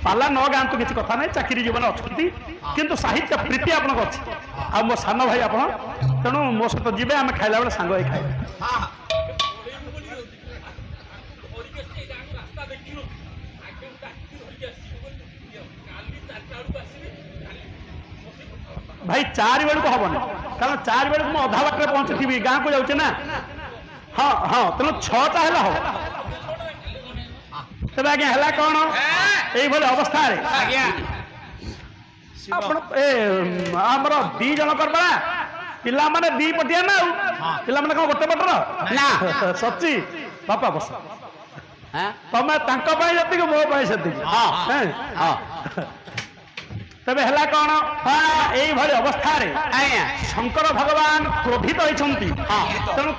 पाला न गाँतु किसी कथा ना चाकरी जीवन अच्छा किंतु साहित्य प्रीति आपन अच्छी आ मो सान भाई आप तेणु मो सहित जी आम खाइला बेले सांग खाए भाई 4 बेलू को हबन कारण 4 बेलू मैं अधा बाटे पहुंची गाँ को जाऊे ना हाँ हाँ तेणु 6टा है हम तेज आज्ञा है कौन ये अवस्था आमर 2 जन पड़ा पिला माने 2 पटिया ना पिला माने कौन गोटे पटर ना सच्ची बापा बस तमें जी मो से तेरे है कौन यही अवस्था शंकर भगवान क्रोधित होती तेणु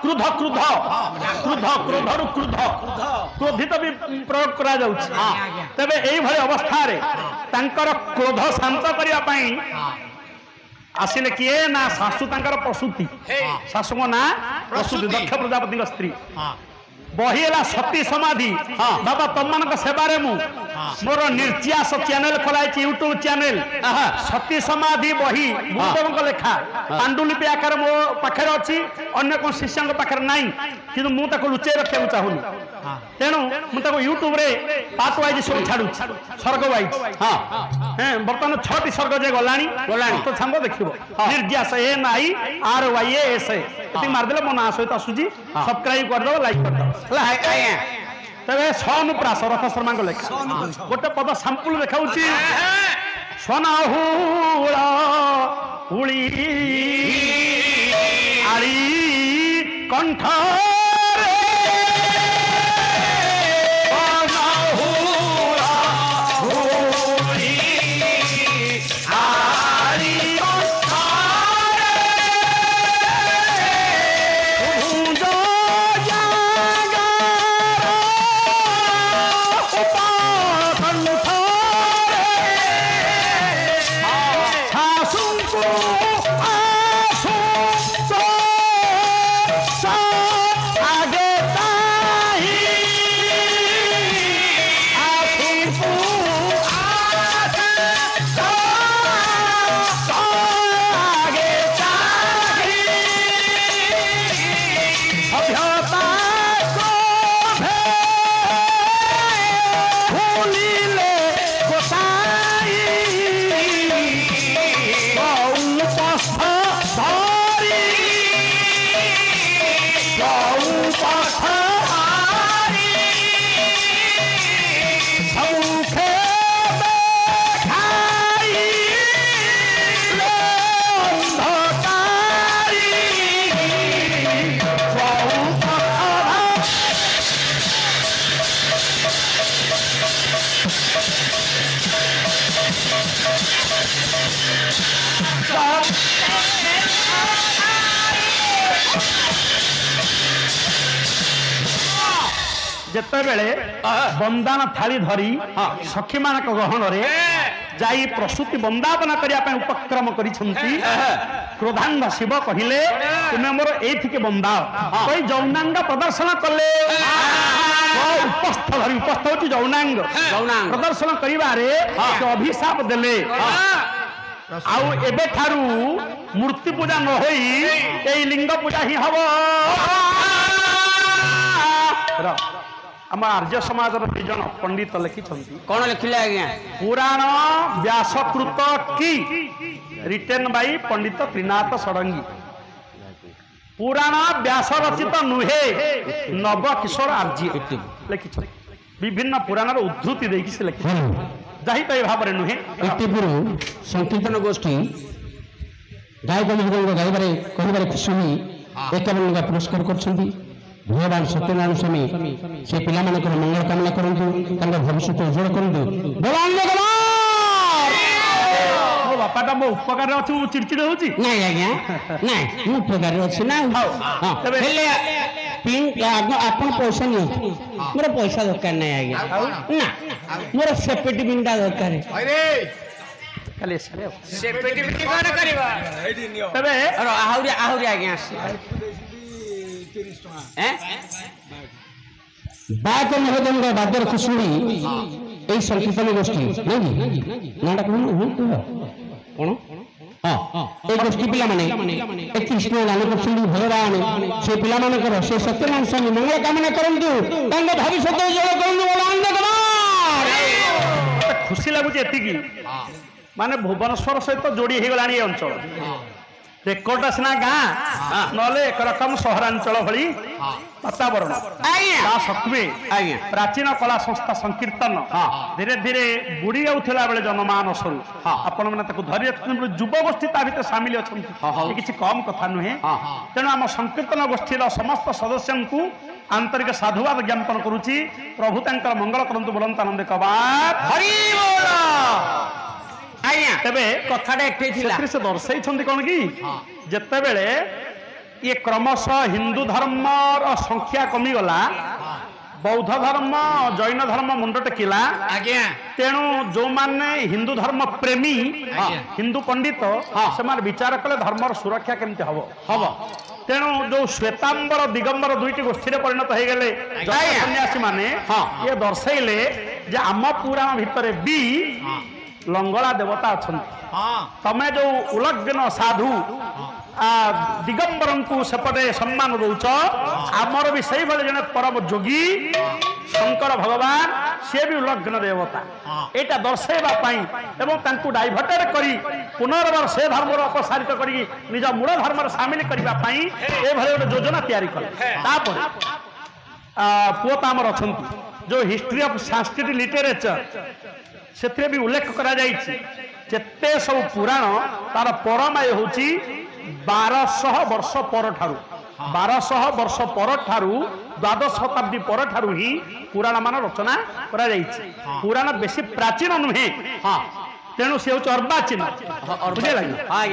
क्रुध क्रुध क्रुध क्रोधरु क्रुध क्रोधित भी प्रयोग करा तेरे यही अवस्था क्रोध शांत करने आसिले किए ना शाशु प्रसूति शाशु ना प्रसूति दक्ष प्रजापति स्त्री बही है सती समाधि बाबा तुम मान सेवारे मोर निर्यास चैनल खोलाई यूट्यूब चैनल सती समाधि बही गुरुदेव लेखा पांडुलिपि आकार मो पाखे अच्छी अन्य कौन शिष्य पाखे ना कि मुझे लुचे रखा चाहूनी तेणु मुझे यूट्यूब रे पार्ट वाइज सब छाड़ू स्वर्ग वाइज बर्तमान 6टी स्वर्ग जे गलानी तो छांग देख निर्यास NIRYAS मारदे मो ना सहित आसूजी सब्सक्राइब करदे लाइक करदे तेरे स्वनुप्रास रथ शर्मा को लेखा गोटे पद साम्पुल देखा स्वनाहूल हुली आड़ी कंठ जिते बेले बंदान थाली धरी सखी मान गहन जाई प्रसूति बंदापना करने उपक्रम करी क्रोधांग शिव कहले तुम्हें मोर एथिके बंदा कोई जौनांग प्रदर्शन कले उपस्थ धरी उपस्थ हो जौनांग प्रदर्शन करिवारे अभिशाप देले आउ एबे ठारू मूर्ति पूजा न होई ए लिंग पूजा ही हबो आम आर्य समाज जन पंडित लिखिं कौन लिखिले आज्ञा पुराण व्यासकृत की रिटेन बाई पंडित त्रिनाथ षडंगी पुराण व्यास रचित नुहे नव किशोर आर्य लिखि विभिन्न पुराण उद्धृति देकी से लिखि जाहि तो भाव नुहे संकीर्तन गोष्ठी गायक गायबार कह शुणी एकावन पुरस्कार कर भगवान सत्यनारायण स्वामी से पिला मंगल कामना करूँ भविष्य उज्जवल करूँ बापाटा मो उपकार अच्छी चिड़चिड़ हो उपकार अच्छी ना आप पैसा नहीं मोर पैसा दरकार ना आज्ञा ना मोर सेपेटी बिंदा दरकार आहरी आज्ञा बाक महोदय बाद्य शुणी এই সংকীর্তন গোষ্ঠী নাকি নাটা কোন কোন কোন এই গোষ্ঠী ପିଲାମାନେ ଏ କୃଷ୍ଣ ଗାନ କରୁଛନ୍ତି ଭଗବାନ ସେ ପିଲାମାନଙ୍କର ସେ ସତ୍ୟନାରାୟଣ ସ୍ୱାମୀ ମଙ୍ଗଳ କାମନା କରନ୍ତୁ ତାଙ୍କ ଭବିଷ୍ୟତ ଉଜ୍ଜଳ କରନ୍ତୁ ଆନନ୍ଦ କୁମାର। ଖୁସି ଲାଗୁଛି ଏତିକି ମାନେ ଭୁବନେଶ୍ୱର ସହିତ ଯୋଡି ହେଇଗଲାଣି ଏ ଅଞ୍ଚଳ। ରେକର୍ଡଟା ସିନା ଗାଁ ନହେଲେ ଏକରକମ ସହରାଞ୍ଚଳ ଭଳି ବାତାବରଣ ତା ସତ୍ତ୍ୱେ ପ୍ରାଚୀନ କଳା ସଂସ୍ଥା ସଂକୀର୍ତ୍ତନ ଧୀରେ ଧୀରେ ବୁଡି ଯାଉଥିଲା ବେଳେ ଜନମାନସରୁ ଆପଣମାନେ ତାକୁ ଧରି ରଖୁଛନ୍ତି। ଯୁବଗୋଷ୍ଠୀ ତା ଭିତରେ ସାମିଲ ଅଛନ୍ତି, ଏ କିଛି କମ୍ କଥା ନୁହେଁ। ତେଣୁ ଆମ ସଂକୀର୍ତ୍ତନ ଗୋଷ୍ଠୀର ସମସ୍ତ ସଦସ୍ୟଙ୍କୁ ଆନ୍ତରିକ ସାଧୁବାଦ ଜ୍ଞାପନ କରୁଛି। ପ୍ରଭୁ ତାଙ୍କର ମଙ୍ଗଳ କରନ୍ତୁ। ବୋଲନ୍ତୁ ଆନନ୍ଦ କବାଟ ହରି ବୋଲ। ତେବେ କଥାଟା ସେଥିରେ ସେ ଦର୍ଶାଇଛନ୍ତି କଣ କି ଯେତେବେଳେ ଇଏ କ୍ରମଶଃ ହିନ୍ଦୁ ଧର୍ମର ସଂଖ୍ୟା କମିଗଲା, ବୌଦ୍ଧ ଧର୍ମ ଜୈନ ଧର୍ମ ମୁଣ୍ଡ ଟେକିଲା, ତେଣୁ ଯୋଉମାନେ ହିନ୍ଦୁ ଧର୍ମ ପ୍ରେମୀ ହିନ୍ଦୁ ପଣ୍ଡିତ ସେମାନେ ବିଚାର କଲେ ଧର୍ମର ସୁରକ୍ଷା କେମିତି ହବ। ତେଣୁ ଯୋଉ ଶ୍ଵେତାମ୍ବର ଦିଗମ୍ବର ଦୁଇଟି ଗୋଷ୍ଠୀରେ ପରିଣତ ହେଇଗଲେ ସନ୍ନ୍ୟାସୀ ମାନେ ଇଏ ଦର୍ଶାଇଲେ ଯେ ଆମ ପୁରାଣ ଭିତରେ ବି ଲଙ୍ଗଳା ଦେବତା ଅଛନ୍ତି। ତମେ ଯୋଉ ଉଲଗ୍ନ ସାଧୁ ଦିଗମ୍ବରଙ୍କୁ ସେପଟେ ସମ୍ମାନ ଦଉଛ, ଆମର ବି ସେଇଭଳି ଜଣେ ପରମ ଯୋଗୀ ଶଙ୍କର ଭଗବାନ ସିଏ ବି ଉଲଗ୍ନ ଦେବତା। ଏଇଟା ଦର୍ଶାଇବା ପାଇଁ ଏବଂ ତାଙ୍କୁ ଡାଇଭର୍ଟେଡ୍ କରି ପୁନର୍ବାର ସେ ଧର୍ମର ଅପସାରିତ କରିକି ନିଜ ମୂଳ ଧର୍ମରେ ସାମିଲ କରିବା ପାଇଁ ଏଭଳି ଗୋଟେ ଯୋଜନା ତିଆରି କଲେ। ତାପରେ ପୁଅ ତ ଆମର ଅଛନ୍ତି ଯୋଉ ହିଷ୍ଟ୍ରି ଅଫ୍ ସାଂସ୍କ୍ରିଟ ଲିଟରେଚର ସେଥିରେ ବି ଉଲ୍ଲେଖ କରାଯାଇଛି ଯେତେ ସବୁ ପୁରାଣ ତାର ପରମାୟ ହଉଛି 1200 ବର୍ଷ ପରଠାରୁ 1200 ବର୍ଷ ପରଠାରୁ ଦ୍ୱାଦଶ ଶତାବ୍ଦୀ ପରଠାରୁ ହିଁ ପୁରାଣ ମାନ ରଚନା କରାଯାଇଛି। ପୁରାଣ ବେଶୀ ପ୍ରାଚୀନ ନୁହେଁ, ତେଣୁ ସେ ହଉଛି ଅର୍ବାଚୀନ।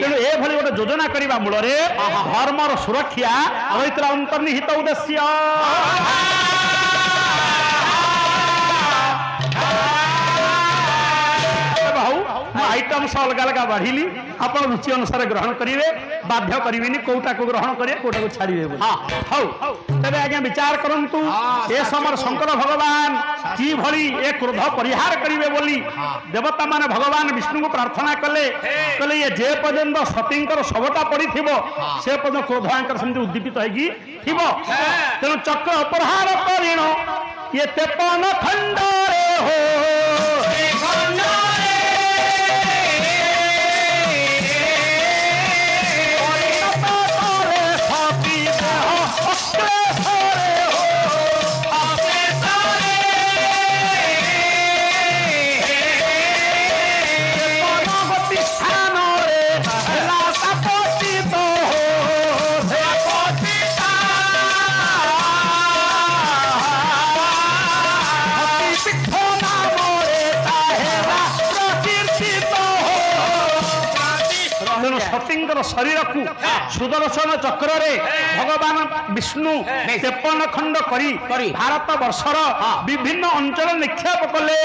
ତେଣୁ ଏଭଳି ଗୋଟେ ଯୋଜନା କରିବା ମୂଳରେ ଧର୍ମର ସୁରକ୍ଷା ରହିଥିଲା ଅନ୍ତର୍ନିହିତ ଉଦ୍ଦେଶ୍ୟ। आइटम अलग अलग बढ़िली आप रुचि अनुसार ग्रहण करेंगे, बाध्य करेंगे कौटा को ग्रहण करेंगे कौटा को छाड़े। हाँ तेरे आज्ञा विचार करंतु ए समय शंकर भगवान कि भली ए क्रोध परिहार करेंगे बोली देवता माने भगवान विष्णु को प्रार्थना कले कहले ये जे पर्यंत सतींकर शवटा पड़ी थिबो से पर्यंत क्रोध आंकर समिति उद्दीपित होगी थिबो। तेणु चक्र अपहार करिण ये 53 खंड रे हो शरीर को सुदर्शन चक्र रे भगवान विष्णु 53 खंड करी भारत वर्षर विभिन्न अंचल निक्षेप कले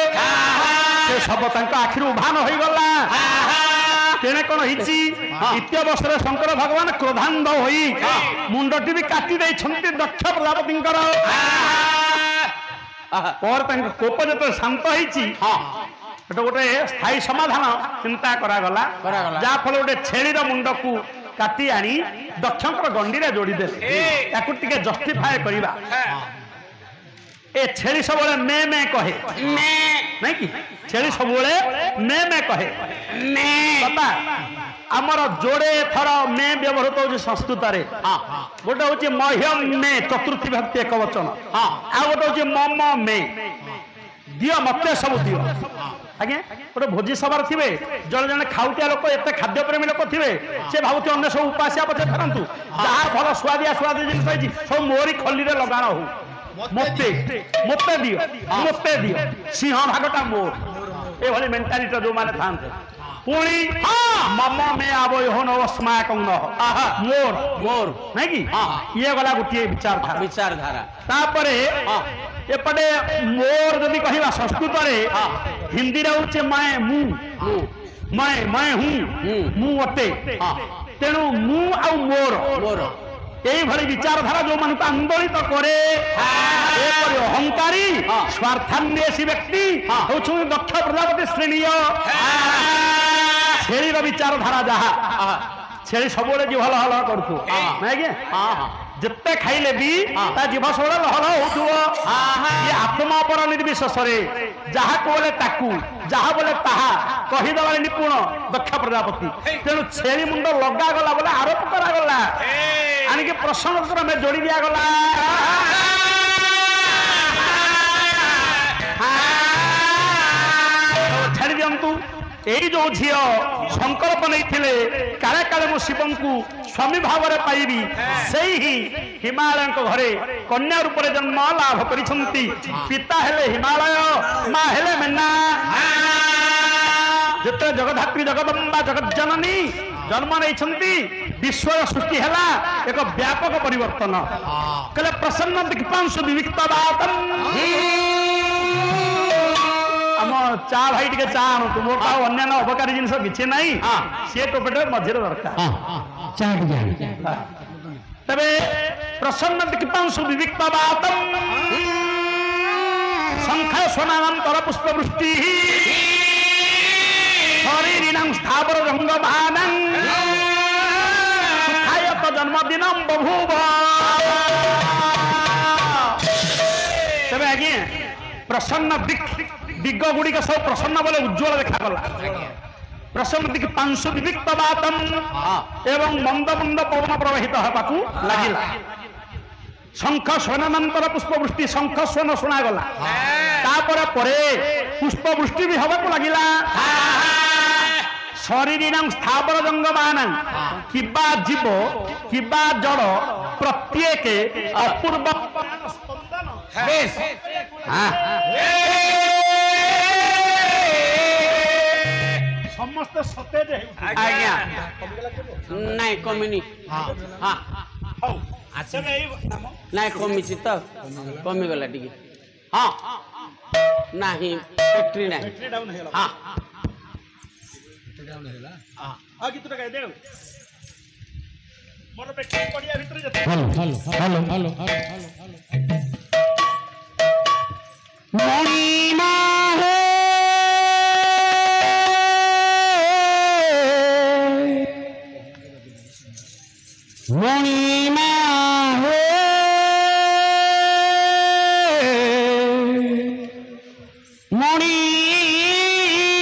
से सब आखिर उभान हो गला। तेने कौन इत्यवसर शंकर भगवान क्रोधांध होई मुंडटी भी काटी दक्ष प्रजापति कोप जो शांत होती गोटे स्थायी समाधान चिंता करागला जहाँ फल गोटे छेली मुंड को काटी आनी दक्षर गंडी में जोड़ीदे टे जस्टिफाए करवा। ए छेली सब मे मे कहे नहीं कि छेली सब मे कहे बाबा आमर जोड़े थर मे व्यवहृत हो संस्कृत गोटे हूँ मह्यम मे चतुर्थी भक्ति एक वचन आ गोटे हूँ मम मे दियो मत सब दियो आज्ञा गोटे भोजी सभार थे जड़े जड़े खाऊटिया लोक एत खाद्य प्रेमी लोक थे से भावुथ अन्य सब उपासिया पचे फेरतु जहाँ भल सुआदिया सुआदी जिन सब मोरी खली लगाण हो मते मते दियो सिंह भागटा मोर ये मेन्टालीटी जो मैंने था पुणी मम मे आवो हो नस्माक मोर मोर नहीं कि ये गला गोटे विचारधारा तापरे एपटे मोर जदि कहवा संस्कृत हिंदी हूँ मैं मैं हूँ मु अटे तेणु मु आ मोर এইভাবে বিচারধারা যে আন্দোলিত করে এপরি অহংকারী স্বার্থান্বেষী ব্যক্তি হচ্ছেন দক্ষ প্রজাপতি শ্রেণীয় ଛେଳିର ବିଚାରଧାରା ଯାହା ଛେଳି ସବୁବେଳେ ଜିଭ ଲହ ଲହ କରୁଥିବ ନାଇଁ ଆଜ୍ଞା ଯେତେ ଖାଇଲେ ବି ତା ଜିଭ ସବୁବେଳେ ଲହ ଲହ ହଉଥିବ ଇଏ ଆତ୍ମା ପର ନିର୍ବିଶେଷରେ ଯାହାକୁ ବୋଲେ ତାକୁ ଯାହା ବୋଲେ ତାହା କହିଦେବାରେ ନିପୁଣ ଦକ୍ଷ ପ୍ରଜାପତି ତେଣୁ ଛେଳି ମୁଣ୍ଡ ଲଗାଗଲା ବୋଲେ ଆରୋପ କରାଗଲା ଆଣିକି ପ୍ରଶ୍ନ କ୍ରମେ ଯୋଡ଼ି ଦିଆଗଲା ଛାଡ଼ି ଦିଅନ୍ତୁ এই যে ঝিও সংকল্প নেইଥିଲେ কালে কালে মো শিবঙ্কু স্বামী ভাବରେ পাইবি সেই হি হিমালয়ଙ୍କ ঘরে কন্যা রূপে জন্ম লাভ করিছন্তি পিতা হেলে হিমালয় মা হেলে মেনা যেতে জগদ্ধাত্রী জগদম্বা জগজ্জননী জন্ম নেইছন্তি বিশ্বর সৃষ্টি হেলা এক ব্যাপক পরিবর্তন কলে প্রসন্ন দিক্পাংশু বিবিক্ত বাতম ଆମ ଚା ଭାଇ ଟିକେ ଚା ଆଣନ୍ତୁ ମୋର ତ ଅନ୍ୟାନ୍ୟ ଅବକାରୀ ଜିନିଷ କିଛି ନାହିଁ ସିଏ ଟୋପେଟେ ମଝିରେ ଦରକାର ତେବେ ପ୍ରସନ୍ନ ଦିକ୍ପାଂଶୁ ବିବିକ୍ତ ବାତମ ଶଙ୍ଖ ସ୍ୱନାନ୍ତର ପୁଷ୍ପବୃଷ୍ଟି ଶରୀରିଣାଂ ସ୍ଥାବର ରଙ୍ଗବାନାଂ ସୁଖାୟତ ଜନ୍ମଦିନଂ ବଭୂବ ତେବେ ଆଜ୍ଞା ପ୍ରସନ୍ନ ଦିଗ ଗୁଡିକ ସବୁ ପ୍ରସନ୍ନ ବୋଲେ ଉଜ୍ଜ୍ୱଳ ଦେଖାଗଲା ପ୍ରସନ୍ନ ଦିଗ ପାଂଶୁ ବିବିକ୍ତ ବାତମ ଏବଂ ମନ୍ଦ ମନ୍ଦ ପବନ ପ୍ରବାହିତ ହେବାକୁ ଲାଗିଲା ଶଙ୍ଖ ସ୍ୱନାନ୍ତର ପୁଷ୍ପବୃଷ୍ଟି ଶଙ୍ଖ ସ୍ୱନ ଶୁଣାଗଲା ତାପରେ ପରେ ପୁଷ୍ପବୃଷ୍ଟି ବି ହେବାକୁ ଲାଗିଲା ଶରୀରିଣାଂ ସ୍ଥାବର ଜଙ୍ଗମାନାଂ କିବା ଜୀବ କିବା ଜଡ଼ ପ୍ରତ୍ୟେକ ଅପୂର୍ବ ସମସ୍ତେ ସତେଜ ଆଜ୍ଞା ନାଇଁ କମିନି ନାଇଁ କମିଛି ତ କମିଗଲା ଟିକେ ହଁ ନାହିଁ ବ୍ୟାଟେରୀ ନାହିଁ ହଁ ଗୀତଟା ଗାଇ ଦେ ମୋର ବ୍ୟାଟେରୀ ପଡ଼ିଆ ଭିତରେ ଯେତେ ମଣିମା মণিমা হে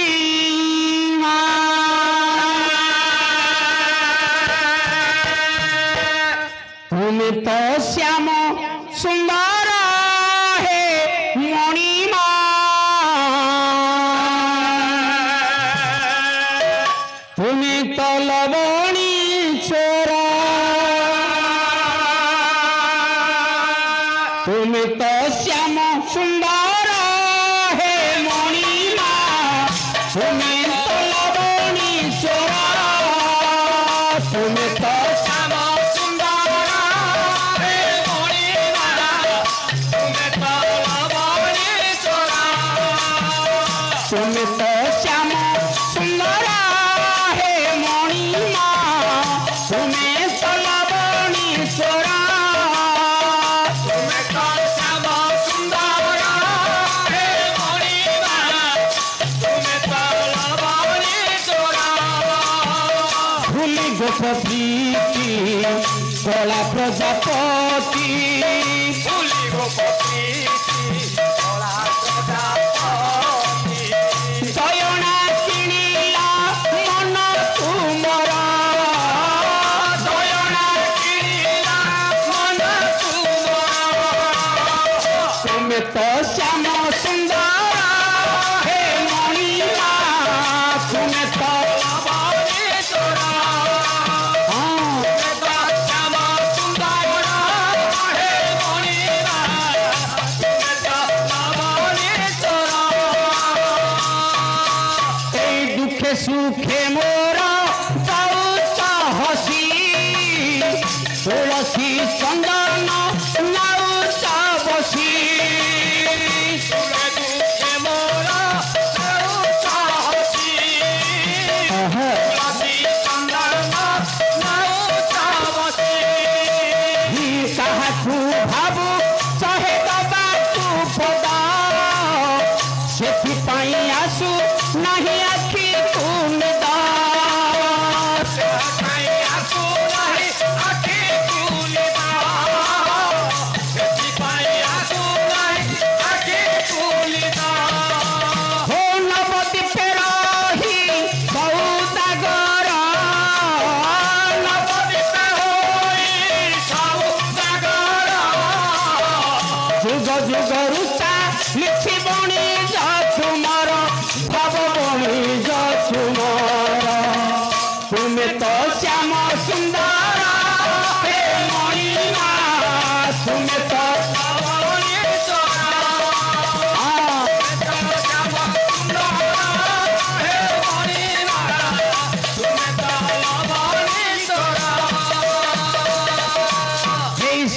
মণিমা তুমি তো শ্যাম সুন্দর হে মণিমা তুমি তো লবণী চোরা তুমি তো শ্যাম সুন্দর হে মণিমা তুমি তো লবণী চোরা তুমি তো শ্যাম সুন্দর হে মণিমা তুমি তো লবণী চোরা তুমি তো শ্যাম সুন্দর হে মণিমা তুমি তো লবণী চোরা গোপী কলা প্রজাপতি ফুলি গোপী কলা প্রজাপতি জয়না কিনিলা মন তুমর জয়না কিনিলা মন তুমর তুমি তো শ্যাম সুন্দর হে মণিমা তুমি তো সুখে মোরা পাউচ হসি তুলসী চন্দন নাউচ বসি দুঃখে মোরা পাউচ হসি তুলসী চন্দন নাউচ বসি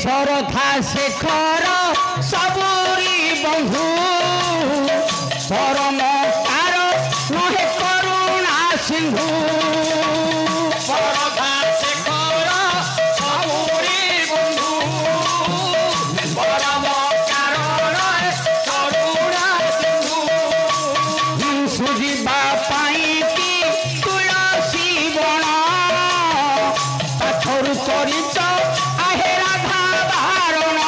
ଶରଧା ଶେଖର ସବୁରି ବନ୍ଧୁ ପରମ ତାର ନହେ କରୁଣା ସିନ୍ଧୁ ଶରଧା ଶେଖର ସବୁରି ବନ୍ଧୁ ପରମ କାରଣ କରୁଣା ସିନ୍ଧୁ ସୁଯିବା ପାଇଁ କି ତୁଳସୀ ବଣ ପାଖରୁ କରିଛ ଆହେ ରାଧା ବାରଣ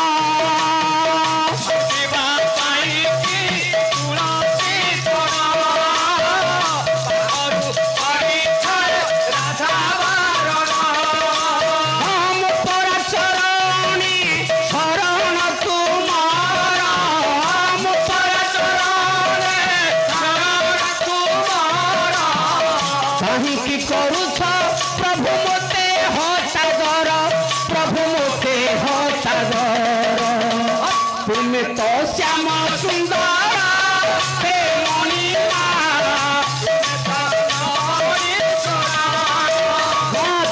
ସୁଯିବା ପାଇଁ କି ତୁଳସୀ ବଣ ପାଖରୁ କରିଛ ରାଧା ବାରଣ ହମ ପରା ଚରଣୀ ଶରଣ ତୁମର ହମ ପରା ଚରଣୀ ଶରଣ ତୁମର କାହିଁକି କରୁଛ ପ୍ରଭୁ ମୋତେ ହତାଦର ପ୍ରଭୁ ମୋତେ ହତାଦର ତୁମେ ତ ଶ୍ୟାମ ସୁନ୍ଦର ହେ ମଣିମା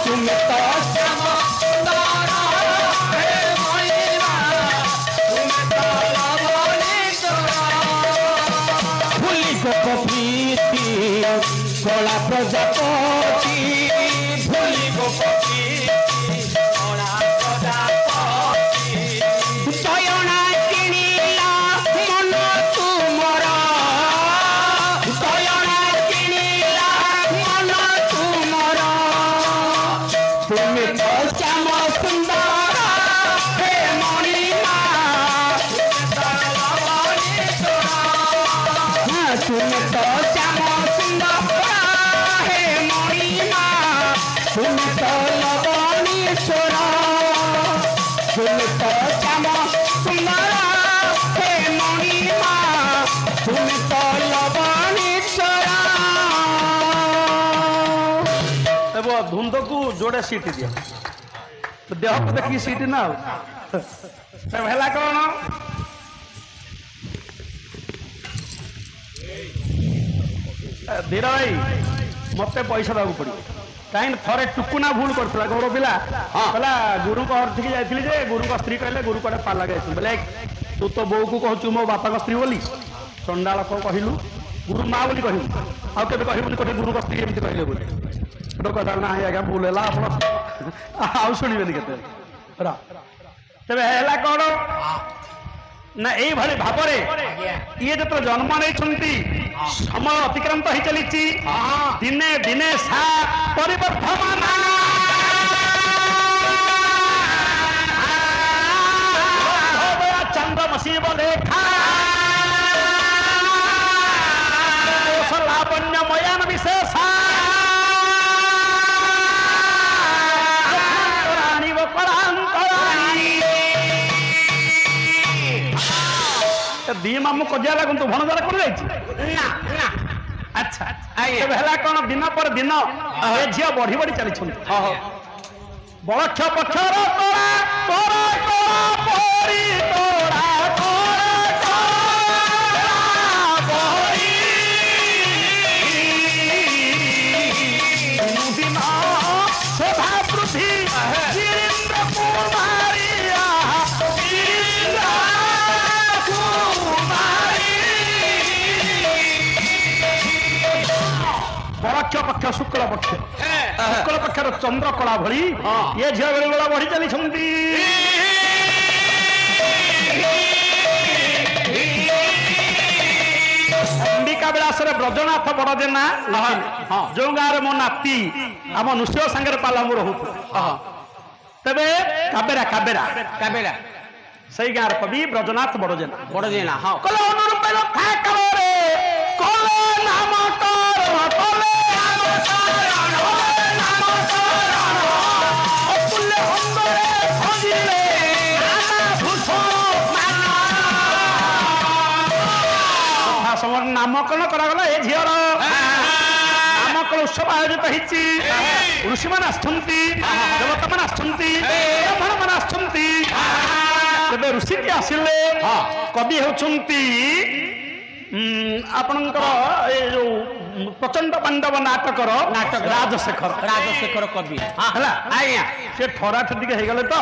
ତୁମେ ତ ଶ୍ୟାମ ସୁନ୍ଦର ହେ ମଣିମା ତୁମେ ତ ଲବଣୀଶ୍ୱର ଭୁଲି ଗୋପ ପ୍ରୀତି କଳା ପ୍ରଜାପତି ଭୁଲି ଗୋପ ପ୍ରୀତି କଳା ପ୍ରଜାପତି ଦୟଣା କିଣିଲା ମନ ତୁମର ଦୟଣା କିଣିଲା ମନ ତୁମର ତୁମେ ତ ଶ୍ୟାମ ସୁନ୍ଦର ହେ ମଣିମା ତୁମେ ତ ଶ୍ୟାମ ସୁନ୍ଦର ହେ ମଣିମା ତୁମେ ତ ଲବଣୀଶ୍ୱର ତୁମେ ତ ଶ୍ୟାମ ସୁନ୍ଦର ହେ ମଣିମା ତୁମେ ତ ଲବଣୀଶ୍ୱର अब धुंद को जोड़े सीट दिया तो देह को देखी सीट ना हो तब हेला कौन धीर भाई मत पैसा देवाक पड़ो कहीं थे टुकुना भूल करता गौर पिला कहला गुरु अर्थ की जाइए जे गुरु स्त्री कहले गुरु कड़े पाला गए बोले तू तो बो को कहूँ मो बापा स्त्री बोली चंडाल को कहलु गुरु माँ बोली कहलु आउ के कहबुनि कहे गुरु स्त्री एमती कहले बोली कथा ना आज्ञा भूल है आउ शुणवे केते तेज है कौन ना यही भाव ये जो जन्म नहीं समय अतिक्रांत हो चली दिने दिने सा परिवर्तमान चंद्र मसीब लेखा लावण्य मयान विशेष दी मामू कजिया लगन तू भणजार कर ना ना अच्छा है कौन दिन पर दिन ए झिया बढ़ी बढ़ी चली बड़क्ष पक्षर तोरा तोरा तोरा परी तोरा तोरा परी दिन शोभा पृथ्वी वीरेन्द्र कुमारिया पक्ष पक्ष शुक्ल पक्ष शुक्ल पक्षर चंद्र कला भली ये झील बेले बेला बढ़ी चली अंबिका विलास ब्रजनाथ बड़जेना जो गाँव मो नाती आम नृसिंह सांगे पाला मोर हो तेरे काबेरा काबेरा काबेरा से गाँव कवि ब्रजनाथ बड़जेना बड़जेना हाँ कल अनुरूप नामकरण करागला ए झीर नामकरण उत्सव आयोजित होती ऋषि मान देवता मान ब्राह्मण मान ऋषि आसिले कवि होती ଆପଣଙ୍କର ଏ ଯୋଉ ପ୍ରଚଣ୍ଡ ପାଣ୍ଡବ ନାଟକର ରାଜଶେଖର କବି ହେଲା ଆଜ୍ଞା ସେ ଠରାଠି ଟିକେ ହେଇଗଲେ ତ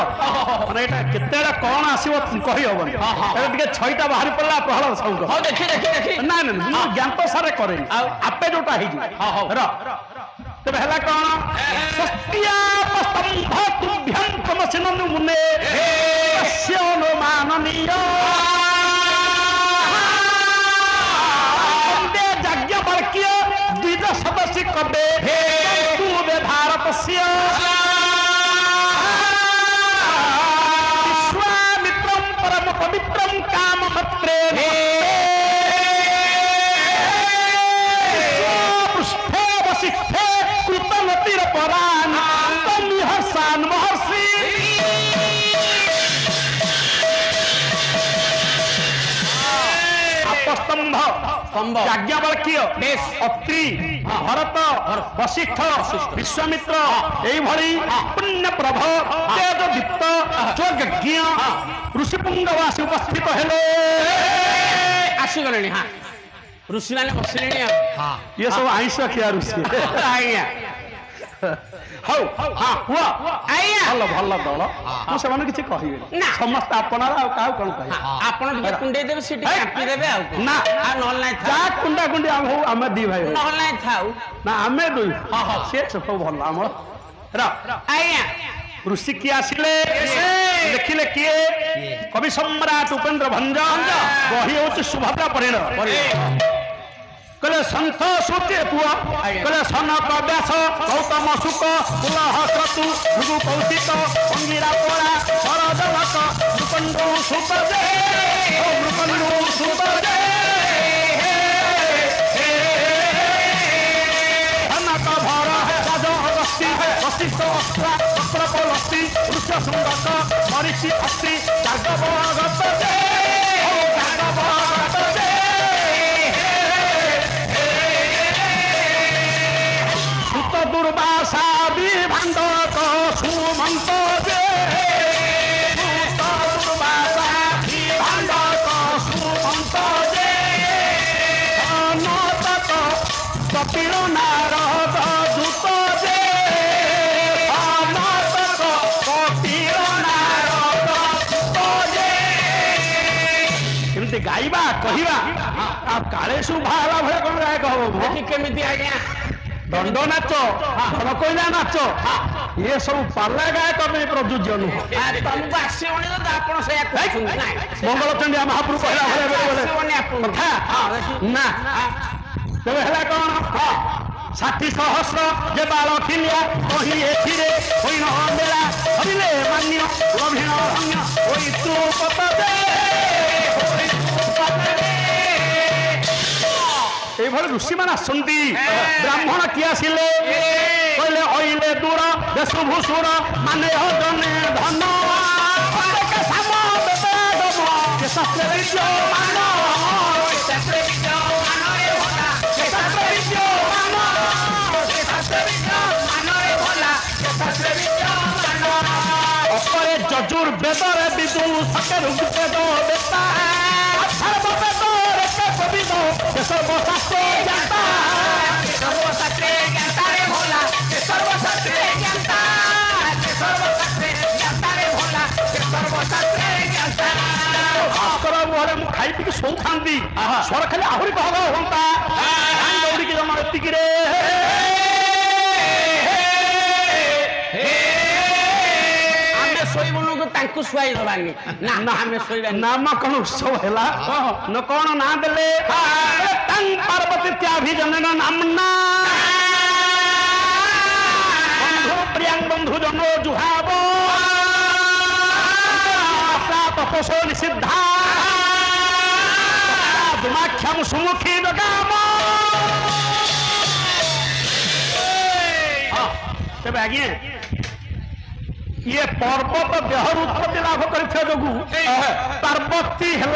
ମାନେ ଏଇଟା କେତେବେଳେ କଣ ଆସିବ କହି ହବନି ଏବେ ଟିକେ ଛଇଟା ବାହାରି ପଡିଲା ପ୍ରହ୍ଲାଦ ସାହୁଙ୍କ ହଉ ଦେଖି ନା ମୁଁ ଜ୍ଞାତ ସାରେ କରେନି ଆଉ ଆପେ ଯୋଉଟା ହେଇଯିବ ତେବେ ହେଲା କଣ ସ୍ୱସ୍ତିୟାପସ୍ତମ୍ଭ ତୁଭ୍ୟଂ ତମସିନୁ ମୁନେ ସ୍ୟୋନ ମାନନୀୟ ବନ୍ଦେ ଯାଜ୍ଞବଲ୍କ୍ୟ ଦ୍ୱିଜ ସଦସୀ କବେ ତୁ ବେ ଭାରତସ୍ୟ ବିଶ୍ୱାମିତ୍ରಂ ପରମ ପବିତ୍ରಂ କାମଭତ୍ରେ वशिष्ठे कृतमतिर परान तमिहसान महर्षि अपस्तंभ याज्ञवल्क्य अत्रि भरत वशिष्ठ विश्वामित्र एभଳି पुण्य प्रभ तेज दीप्त स्वज्ञ ऋषिपुंगवासी उपस्थित हेले आसीगले हाँ ऋषि मैंने बसले ये सब आइंस किया ऋषि आज्ञा हौ हाँ हुआ आज्ञा भल भल दल मु से किसी कहबे ना समस्त आपनार आ काउ कोन कहि आपण टिके कुंडे देबे सिटी कापी देबे आ ना आ नहल नै था जा कुंडा कुंडी हम हो हम दी भाई नहल नै थाउ ना हमें दुई से सब भल हमर र आज्ञा ऋषि किए आसिले देखिले किए कवि सम्राट उपेन्द्र भंज बही हूँ सुभद्रा परिणय कहले सन्थ सूचे पुआ कहले सनक व्यास गौतम शुक पुलह क्रतु भृगु कौशिक अंगिरा पोड़ा शरदलक मृकण्डु सुपदे मृकण्डु सुपदे सनक भर राज अगस्ती वशिष्ठ अस्त्रा चक्रपलस्ती ऋष्य सुंदक मरीचि अत्रि जागवगत दे जागवगत दे दुर्वासा विभांडक सुमंत जे दुर्वासा विभांडक सुमंत जे अनतक कपिल नारद दूत जे अनतक कपिल नारद दूत जे केमती गाइबा कहिबा आ काले सुभाला भले कोन गायक हबो केमिति आज्ञा दंड नाच कोईला नाच ये सब पाला गायक में प्रযোज्य नुह तुमको आसोनी तो आपण से मंगलचंडी महाप्रभु कहला कथा ना तेरे है कौन 60 सहस्र जे बाल खिलिया कही एथिरे होइन मेला हरिले मान्य अभिनय धन्य ओई तू पतदे ऋषि मान आसती ब्राह्मण किए आसिले कहले अइले दूर देशभूषुर माने जने धन अपरे जजुर बेदरे विदु सकेर वेद बेता सर्वशास्त्र ज्ञाता सर्वशास्त्र ज्ञाता रे भोला सर्वशास्त्र ज्ञाता सर्वशास्त्र ज्ञाता रे भोला सर्वशास्त्र ज्ञाता भास्कर बोले मु खाई पी सो खांती स्वर खाली आहुरी कहब होंता दौड़ी के जमा एतिक रे आमे सोइबनु को तांकु सुआई दबानी ना ना आमे सोइबा नाम कोन उत्सव हैला न कोन ना देले तंग पार्वती त्याभिजनन नामना बंधु प्रियं बंधु जनो जुहाब तपसो निषिद्धा दुमाख्यम सुमुखी जगाम तेबे आगे ये पर्वत देहर उत्पत्ति लाभ कर पार्वती है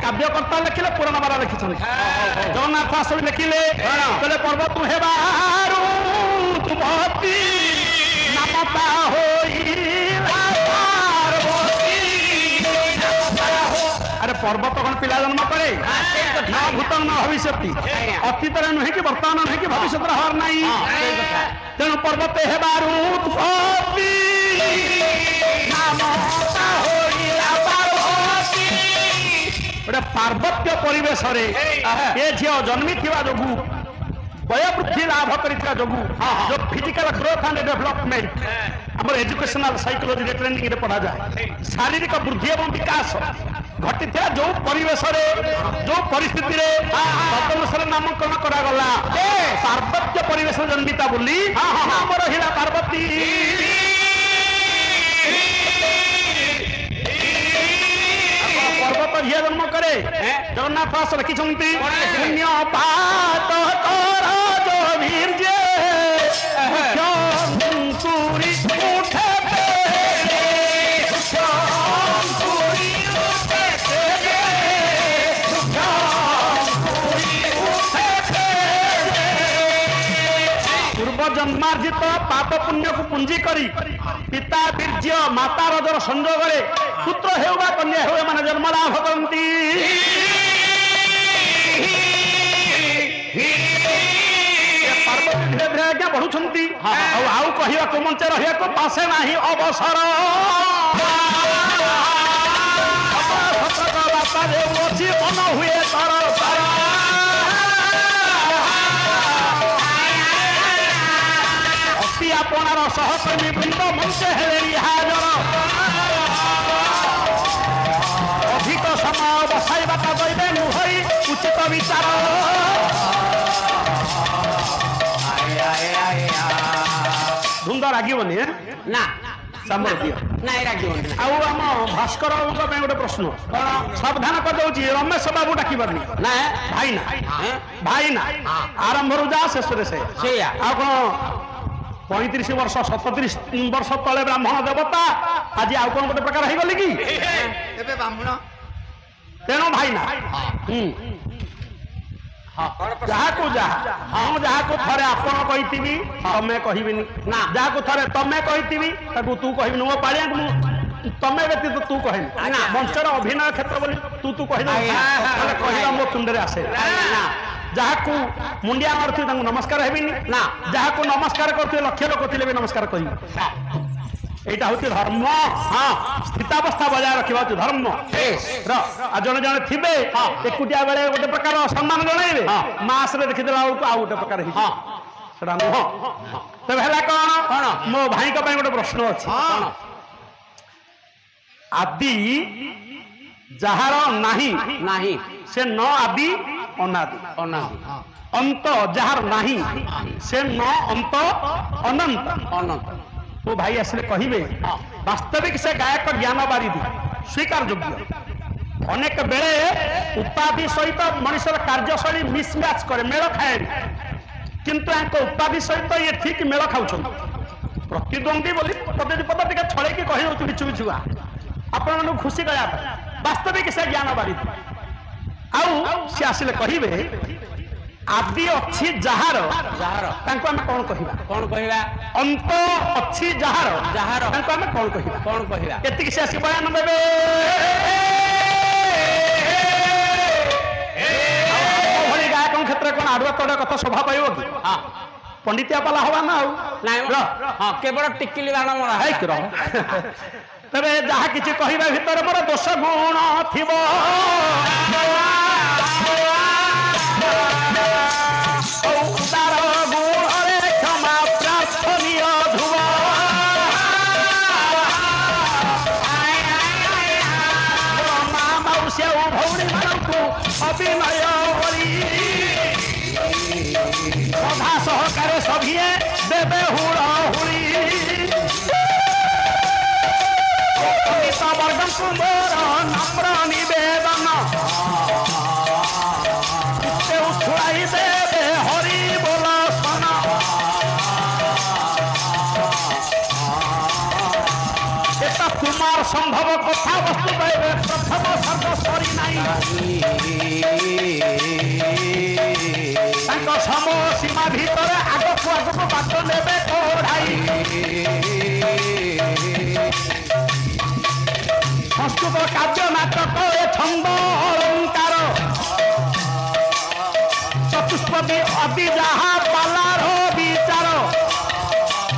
काव्यकर्ता लिखिले पुराण बारा लिखिं जगन्नाथ दास लिखिले कहले पर्वत हे पार्वती नामता अरे पर्वत कौन ପିଲା ଜନ୍ମ କରେ ସେଇ କଥା। ନ ଭୂତ ନ ଭବିଷ୍ୟତି ଆଜ୍ଞା। ଅତୀତରେ ନୁହେଁ କି ବର୍ତ୍ତମାନ ନୁହେଁ କି ଭବିଷ୍ୟତରେ ହବାର ନାହିଁ ସେଇ କଥା। ତେଣୁ ପର୍ବତ ହେବାରୁ ଉତ୍ପତ୍ତି ନାମଟା ହୋଇଲା ପାର୍ବତୀ। ଗୋଟେ ପାର୍ବତ୍ୟ ପରିବେଶରେ ଏ ଝିଅ ଜନ୍ମିଥିବା ଯୋଗୁ ବୟବୃଦ୍ଧି ଲାଭ କରିଥିବା ଯୋଗୁ ଯୋଉ ଫିଜିକାଲ ଗ୍ରୋଥ ଆଣ୍ଡ ଡେଭଲପମେଣ୍ଟ ଆମର ଏଜୁକେଶନାଲ ସାଇକୋଲୋଜି ଟ୍ରେନିଂରେ ପଢାଯାଏ ଶାରୀରିକ ବୃଦ୍ଧି ଏବଂ ବିକାଶ ଘଟିଥିବା ଯୋଉ ପରିବେଶରେ ଯୋଉ ପରିସ୍ଥିତିରେ ତଦନୁସାରେ ନାମକରଣ କରାଗଲା ପାର୍ବତ୍ୟ ପରିବେଶ ଜନ୍ମିତା ବୋଲି ନାମ ରହିଲା ପାର୍ବତୀ। ପର୍ବତ ଝିଅ ଜନ୍ମ କରେ ଜଗନ୍ନାଥ ଦାସ ଲେଖିଛନ୍ତି ପୁଣ୍ୟ ପାତ କର ଯୋ ବୀର୍ଯ୍ୟ ଅଙ୍କୁରି ଉଠେ ପୂର୍ବ ଜନ୍ମାର୍ଜିତ ପାପ ପୁଣ୍ୟକୁ ପୁଞ୍ଜି କରି ପିତା ବୀର୍ଯ୍ୟ ମାତା ରଜର ସଂଯୋଗରେ ପୁତ୍ର ହେଉ ବା କନ୍ୟା ହେଉ ଏମାନେ ଜନ୍ମ ଲାଭ କରନ୍ତି। ପାର୍ବତୀ ଧୀରେ ଧୀରେ ଆଜ୍ଞା ବଢୁଛନ୍ତି ଆଉ କହିବାକୁ ମଞ୍ଚେ ରହିବାକୁ ପାଶେ ନାହିଁ ଅବସର ବାପା ଅଛି ମନ ହୁଏ ତର ଅତି ଆପଣାର ସହକର୍ମୀ ବୃନ୍ଦ ମଞ୍ଚେ ହେଲେଣି ହାଜର ଅଧିକ ସମୟ ବସାଇବାଟା କହିବେ ନୁହଇ ଉଚିତ ବିଚାର। ଧୁନ୍ଦ ରାଗିବନି ନା ସାମ୍ବର ଦିଅ ନାଇଁ ରାଗିବନି। ଆଉ ଆମ ଭାସ୍କରଙ୍କ ପାଇଁ ଗୋଟେ ପ୍ରଶ୍ନ କଣ ସାବଧାନ କରିଦଉଛି ରମେଶ ବାବୁ ଡାକିବାରନି ନା ଭାଇନା ଭାଇନା ଆରମ୍ଭରୁ ଯା ଶେଷରେ ସେ ସେଇଆ। ଆଉ କଣ 35 ବର୍ଷ 37 ବର୍ଷ ତଳେ ବ୍ରାହ୍ମଣ ଦେବତା ଆଜି ଆଉ କଣ ଗୋଟେ ପ୍ରକାର ହେଇଗଲି କି ଏବେ ବ୍ରାହ୍ମଣ ତେଣୁ ଭାଇନା ଯାହାକୁ ଯାହା ମୁଁ ଯାହାକୁ ଥରେ ଆପଣ କହିଥିବି ତମେ କହିବିନି ନା। ଯାହାକୁ ଥରେ ତମେ କହିଥିବି ତାକୁ ତୁ କହିବିନି ମୋ ପାଳିଆଙ୍କୁ ମୁଁ ତମେ ବ୍ୟତୀତ ତୁ କହେନି ନା। ମଞ୍ଚର ଅଭିନୟ କ୍ଷେତ୍ର ବୋଲି ତୁ କହିଦେବୁ ଆଜ୍ଞା। ତାହେଲେ କହିବା ମୋ ତୁଣ୍ଡରେ ଆସେ ନା। ଯାହାକୁ ମୁଣ୍ଡିଆ ମାରୁଥିବେ ତାଙ୍କୁ ନମସ୍କାର ହେବିନି ନା। ଯାହାକୁ ନମସ୍କାର କରୁଥିବେ ଲକ୍ଷ ଲୋକ ଥିଲେ ବି ନମସ୍କାର କରିବି এইটা হচ্ছে ধর্ম স্থিতাবস্থা বজায় রখিবা হচ্ছে ধর্ম আর জনে জনে থিবে একুটিয়া বেড়ে গোটে প্রকার সম্মান জনাইবে মাসরে দেখিদেলা বেড়ে আউ গোটে প্রকার সেটা নুহ তবে হেলা কଣ মো ভাইଙ୍କ ପାଇଁ ଗୋଟେ ପ୍ରଶ୍ନ ଅଛି ଆଦି ଯାହାର ନାହିଁ ନାହିଁ ସେ ନ ଆଦି ଅନାଦି ଅନାଦି ଅନ୍ତ ଯାହାର ନାହିଁ ସେ ନ ଅନ୍ତ ଅନନ୍ତ ଅନନ୍ତ ମୋ ଭାଇ ଆସିଲେ କହିବେ ବାସ୍ତବିକ ସେ ଗାୟକ ଜ୍ଞାନ ବାରିଧି ସ୍ୱୀକାର ଯୋଗ୍ୟ ଅନେକ ବେଳେ ଉପାଧି ସହିତ ମଣିଷର କାର୍ଯ୍ୟଶୈଳୀ ମିସମ୍ୟାଚ କରେ ମେଳ ଖାଏନି କିନ୍ତୁ ୟାଙ୍କ ଉପାଧି ସହିତ ଇଏ ଠିକ ମେଳ ଖାଉଛନ୍ତି ପ୍ରତିଦ୍ୱନ୍ଦ୍ୱୀ ବୋଲି ପଦେ ପଦ ଟିକେ ଛଳେଇକି କହିଦେଉଛୁ ବିଛୁ ବିଛୁଆ ଆପଣମାନଙ୍କୁ ଖୁସି କରିବା ପାଇଁ ବାସ୍ତବିକ ସେ ଜ୍ଞାନ ବାରିଧି ଆଉ ସେ ଆସିଲେ କହିବେ ଆଦି ଅଛି ଯାହାର ଯାହାର ତାଙ୍କୁ ଆମେ କଣ କହିବା ଅନ୍ତ ଅଛି ଯାହାର ଯାହାର ତାଙ୍କୁ ଆମେ କଣ କହିବା ଏତିକି ସେ ଆସି ବୟାନ ଦେବେ ଭଳି ଗାୟକଙ୍କ କ୍ଷେତ୍ରରେ କଣ ଆଡୁଆ ତଡୁଆ କଥା ଶୋଭା ପାଇବ କି ପଣ୍ଡିତିଆ ପାଲା ହବା ନା ଆଉ ନାଇଁ କେବଳ ଟିକିଲି ବାଣ ମରା ତେବେ ଯାହା କିଛି କହିବା ଭିତରେ ମୋର ଦୋଷ ଗୁଣ ଥିବ ତାର ଗୁଣରେ କ୍ଷମା ପ୍ରାର୍ଥନୀୟ ଧ୍ରୁବ ମା ମାଉସୀ ଆଉ ଭଉଣୀ ମାନଙ୍କୁ ଅଭିନୟ କରି ସଦା ସହକାରେ ସଭିଏ ଦେବେ ହୁଳ ହୁଳି ବର୍ଗଙ୍କୁ ମୋର ନମ୍ର ନିବେଦନ ଉଛୁଳାଇ ଦେବେ ହରି ବୋଲ ସନ এটা তোমার সম্ভব কথা বস্তু পাইবে প্রথম সর্ব সরি নাই তাঙ্ক সম সীমা ভিতরে আগকু আগকু বাট নেবে ওড়াই সংস্কৃত কাব্য নাটক এ ছন্দ অলঙ্কার ଗତି ଯାହା ପାଲାର ବିଚାର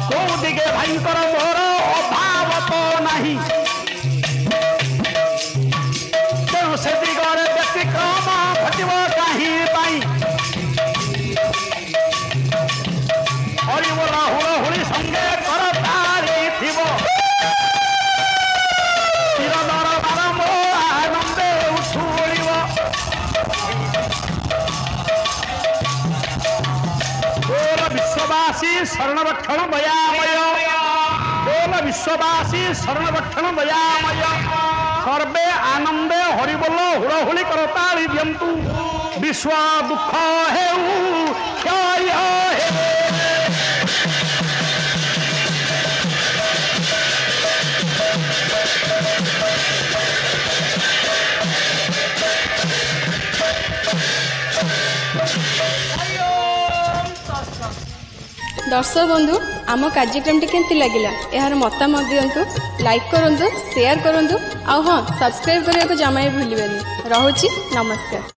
କୋଉ ଦିଗେ ଭାଇଙ୍କର ମୋର ଅଭାବ ତ ନାହିଁ ତେଣୁ ସେ ଦିଗରେ ବ୍ୟତିକ୍ରମ ଘଟିବ କାହିଁ ପାଇଁ ହରିବୋଲ ହୁଳହୁଳି ସଙ୍ଗେ କର ତାରି ଥିବ ଚିରଦରବାର ମୋ ଆନନ୍ଦେ ଉଛୁଳିବ बोल विश्ववासी शरणवक्षण भयामय बोल विश्ववासी शरणवक्षण भयामय सर्वे आनंदे हरिबोल हुड़हुड़ी करताली दियंतु विश्व दुख हेउ क्षय हेउ दर्शक बंधु आम कार्यक्रम केमती लगिला यार मतामत दियंतु लाइक करंतु शेयर करंतु आ हाँ सब्सक्राइब करने को जमा भूलिबेनी। रहुछि नमस्कार।